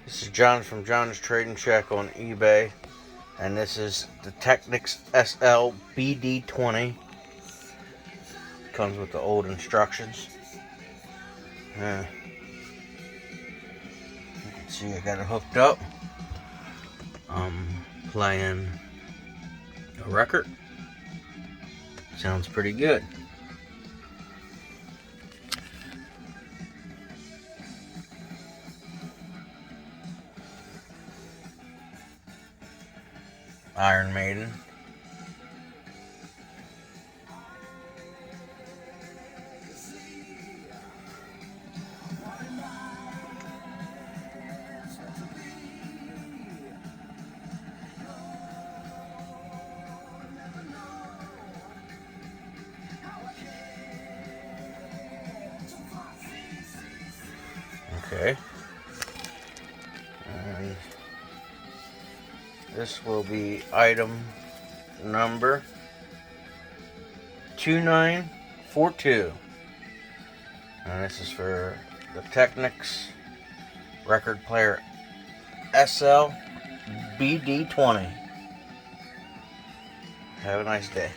This is John from John's Trading Check on eBay, and this is the Technics SL-BD20. Comes with the old instructions. You can see I got it hooked up. I'm playing a record. Sounds pretty good. Iron Maiden. Okay. And this will be item number 2942. And this is for the Technics record player SL-BD20. Have a nice day.